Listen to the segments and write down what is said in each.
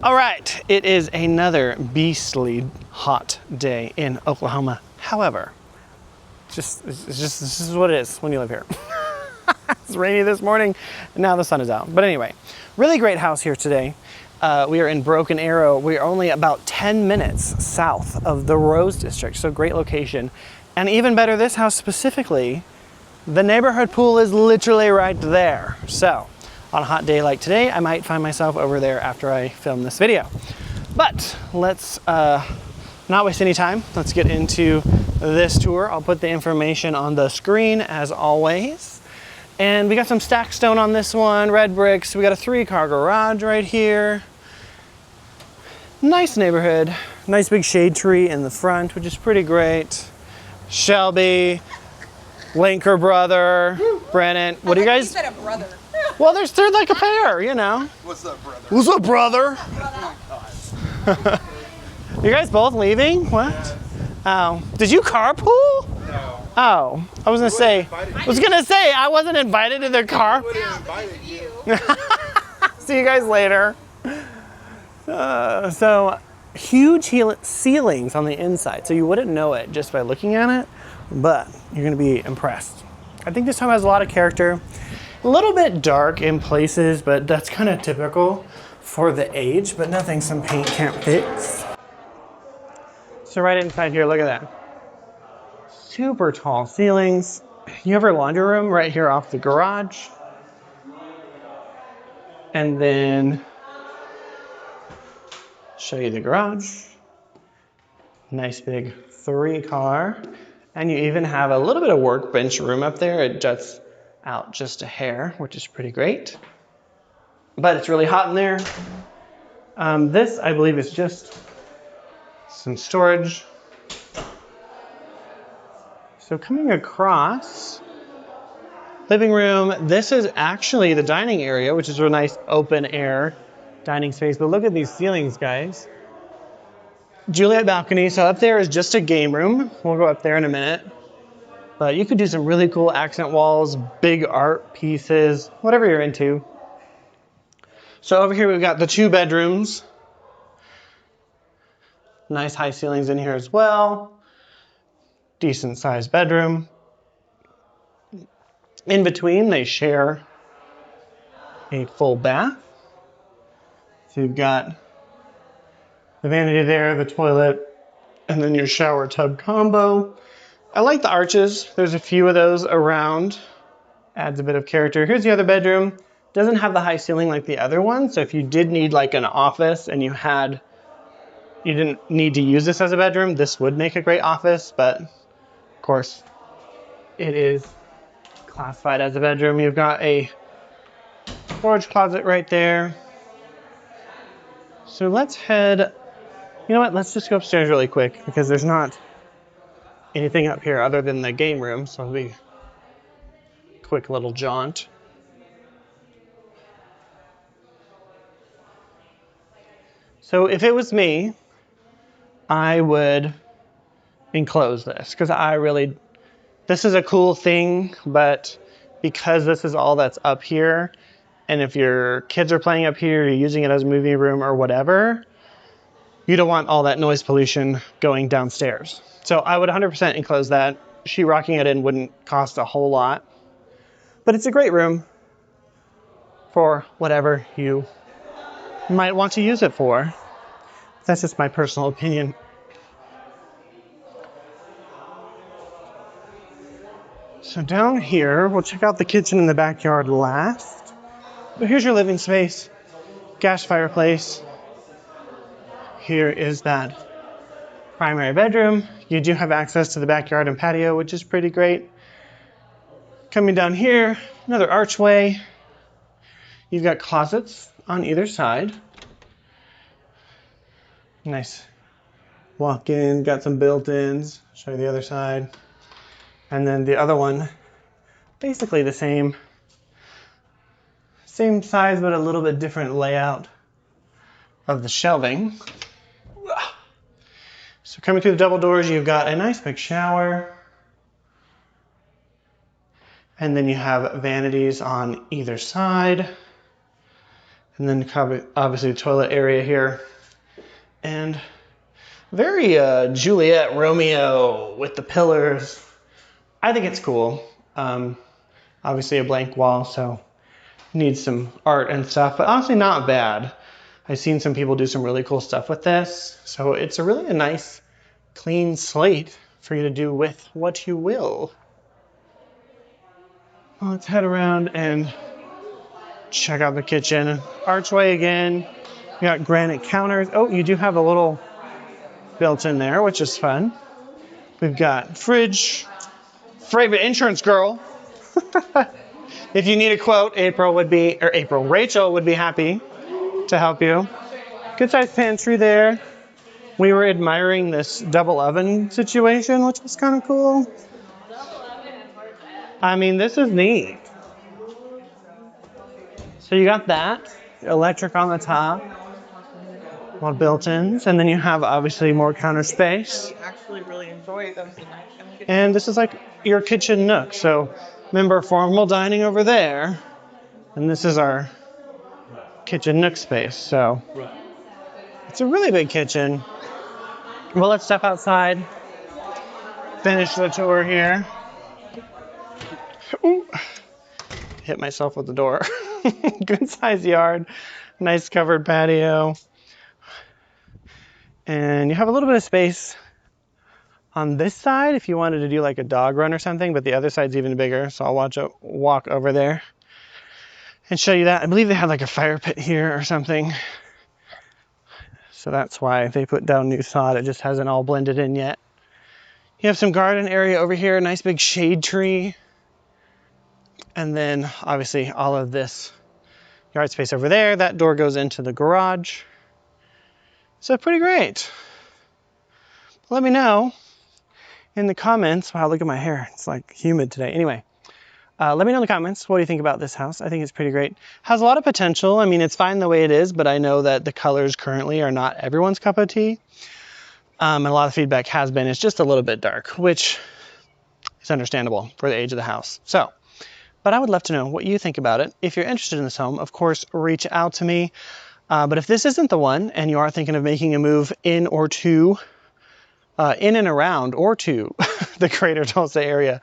All right, it is another beastly hot day in Oklahoma. However, this is what it is when you live here. It's rainy this morning, and now the sun is out. But anyway, really great house here today. We are in Broken Arrow. We are only about 10 minutes south of the Rose District, so great location. And even better, this house specifically, the neighborhood pool is literally right there. So on a hot day like today, I might find myself over there after I film this video. But let's not waste any time. Let's get into this tour. I'll put the information on the screen as always. And we got some stacked stone on this one, red bricks. We got a 3-car garage right here. Nice neighborhood. Nice big shade tree in the front, which is pretty great. Shelby, Linker brother, Brennan. What do you guys? You said a brother. Well, they're like a pair, you know. What's up, brother? What's up, brother? You guys both leaving? What? Oh, did you carpool? No. Oh, I was gonna say I wasn't invited to their car. See you guys later. So huge ceilings on the inside, so you wouldn't know it just by looking at it, but you're gonna be impressed. I think this home has a lot of character. A little bit dark in places, but that's kind of typical for the age, but nothing some paint can't fix. So right inside here, look at that. Super tall ceilings. You have your laundry room right here off the garage. And then show you the garage. Nice big 3-car. And you even have a little bit of workbench room up there. It juts out just a hair, which is pretty great. But it's really hot in there. This, I believe, is just some storage. So coming across, living room. This is actually the dining area, which is a nice open air dining space. But look at these ceilings, guys. Juliet balcony. So up there is just a game room. We'll go up there in a minute. But you could do some really cool accent walls, big art pieces, whatever you're into. So over here we've got the 2 bedrooms. Nice high ceilings in here as well. Decent sized bedroom. In between they share a full bath. So you've got the vanity there, the toilet, and then your shower tub combo. I like the arches. There's a few of those around. Adds a bit of character. Here's the other bedroom. Doesn't have the high ceiling like the other one. So if you did need like an office and you didn't need to use this as a bedroom, this would make a great office. But of course, it is classified as a bedroom. You've got a storage closet right there. So let's head, you know what? Let's just go upstairs really quick because there's not anything up here other than the game room, so it'll be a quick little jaunt. So if it was me, I would enclose this because this is a cool thing, but because this is all that's up here, and if your kids are playing up here, you're using it as a movie room or whatever, you don't want all that noise pollution going downstairs. So I would 100% enclose that. Sheetrocking it in wouldn't cost a whole lot. But it's a great room for whatever you might want to use it for. That's just my personal opinion. So down here, we'll check out the kitchen in the backyard last. But here's your living space. Gas fireplace. Here is that primary bedroom. You do have access to the backyard and patio, which is pretty great. Coming down here, another archway. You've got closets on either side. Nice walk-in, got some built-ins. Show you the other side. And then the other one, basically the same size, but a little bit different layout of the shelving. So coming through the double doors, you've got a nice big shower. And then you have vanities on either side. And then obviously the toilet area here. And very Juliet Romeo with the pillars. I think it's cool. Obviously a blank wall, so needs some art and stuff, but honestly not bad. I've seen some people do some really cool stuff with this. So it's really a nice clean slate for you to do with what you will. Well, let's head around and check out the kitchen. Archway again. You got granite counters. Oh, you do have a little built in there, which is fun. We've got fridge. Favorite insurance girl. If you need a quote, Rachel would be happy to help you. Good sized pantry there. We were admiring this double oven situation, which is kind of cool. I mean, this is neat. So you got that, electric on the top, more built-ins, and then you have obviously more counter space. I actually really enjoy those. And this is like your kitchen nook. So remember, formal dining over there, and this is our kitchen nook space. So it's a really big kitchen. Well, let's step outside, finish the tour here. Ooh. Hit myself with the door. Good size yard, nice covered patio. And you have a little bit of space on this side if you wanted to do like a dog run or something, but the other side's even bigger. So I'll walk over there and show you that. I believe they had like a fire pit here or something. So that's why they put down new sod. It just hasn't all blended in yet. You have some garden area over here, a nice big shade tree. And then obviously all of this yard space over there. That door goes into the garage. So pretty great. Let me know in the comments. Wow, look at my hair. It's like humid today. Anyway, let me know in the comments. What do you think about this house? I think it's pretty great. Has a lot of potential. I mean, it's fine the way it is, but I know that the colors currently are not everyone's cup of tea. And a lot of feedback has been, it's just a little bit dark, which is understandable for the age of the house. So, but I would love to know what you think about it. If you're interested in this home, of course, reach out to me. But if this isn't the one and you are thinking of making a move in and around or to the greater Tulsa area,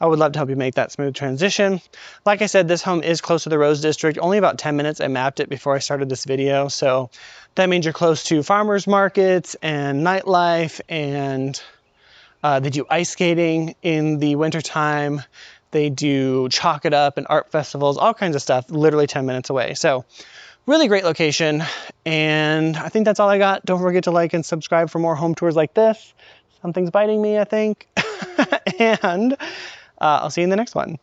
I would love to help you make that smooth transition. Like I said, this home is close to the Rose District, only about 10 minutes. I mapped it before I started this video. So that means you're close to farmers markets and nightlife, and they do ice skating in the wintertime. They do Chalk It Up and art festivals, all kinds of stuff, literally 10 minutes away. So really great location. And I think that's all I got. Don't forget to like and subscribe for more home tours like this. Something's biting me, I think. And I'll see you in the next one.